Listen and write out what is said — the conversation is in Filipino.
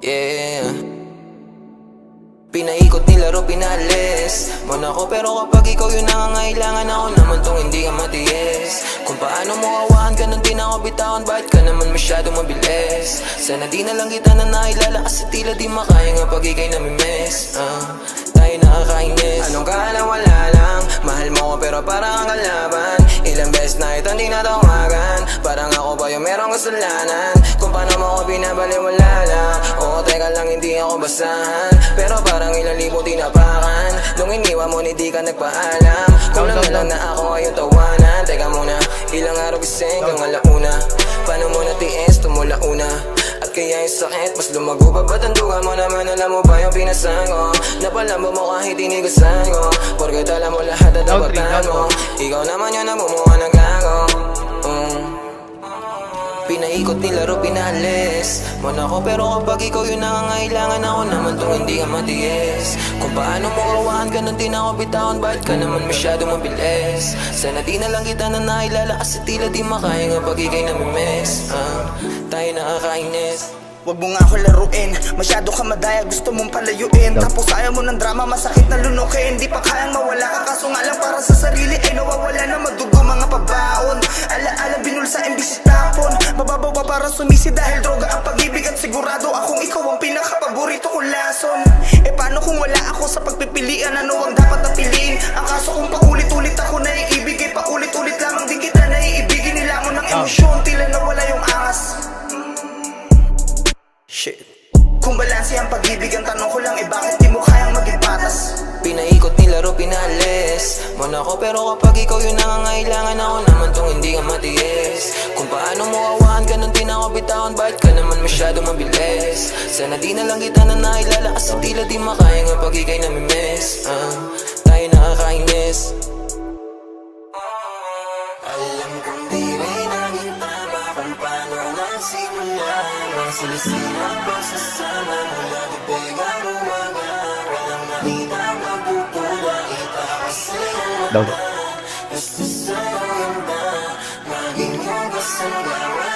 Yeah. Pinaikot nilaro, pinalis mo na ko, pero kapag ikaw yung nangangailangan, ako naman tong hindi ka matiis. Kung paano mo kawahan ka nung di na ako bitawan, bakit ka naman masyado mabilis? Sana di na lang kita na nailala, kasi tila di makaya nga pag ikay namimiss. Tayo nakakainis. Anong kala, wala lang. Mahal mo ko pero parang ang kalaban. Ilang beses na ito hindi natawagan, parang ako ba yung merong kasalanan? Kung paano mo ko binabaliwala lang. Oo, teka lang, hindi ako basahan, pero parang ilang libo tinapakan. Nung iniwan mo, hindi ka nagpaalam. Kulang na lang na ako ay yung tawanan. Teka muna, ilang araw gising hanggang alauna. Paano mo natiis, tumula una? At kaya yung sakit, mas lumago pa. Ba't ang duga mo naman, alam mo ba yung pinasan ko? Napalambo mo kahit inigasan ko, porket alam mo lahat at nabatan mo. Ikaw naman yung namumuha ng gago. Pinaikot nilaro, pinalis mo na ko, pero kapag ikaw yung nangangailangan, ako naman tong hindi ka matiis. Kung paano mo kawahan ka nung di na ako bitawan, bakit ka naman masyado mabilis? Sana di na lang kita na nailala, kasi tila di makaya nga pag ikay namimiss. Tayo nakakainis. Wag mo nga ako laruin, masyado ka madaya, gusto mong palayuin. Tapos ayaw mo ng drama, masakit na lunukin. Di pa kayang mawala ka, kaso nga lang para sa sarili ay nawawala na madugo mga pabaon. Ala-ala binulsa imbis tapon, mababaw pa para sumisi dahil droga ang pag-ibig. At sigurado akong ikaw ang pinakapaborito kong lason. E paano kung wala ako sa pagpipilian, ano ang dapat na piliin? Ang kaso kung paulit-ulit ako naiibig, paulit-ulit lamang din kita naiibigin. Nila mo ng emosyon, tila nawala yung angas. Shit. Kung balanse ang pag-ibig, ang tanong ko lang bakit di mo kayang maging patas? Pinaikot nilaro, pinalis mo na ko, pero kapag ikaw yung nangangailangan, ako naman tong hindi ka matiis. Kung paano mo kawahan ka nung di na ako bitawan, bakit ka naman masyado mabilis? Sana di na lang kita na nailala, kasi tila di makaya nga pag ikay namimiss. Tayo nakakainis. Alam kong di rin naging tama kung paano nagsimula. Sinisira ko sa sama mula bibig ang umaga. Walang nakita magpupula, itakas sa'yo na. Gusto sa'yo yung ba maging yung kasanggawa.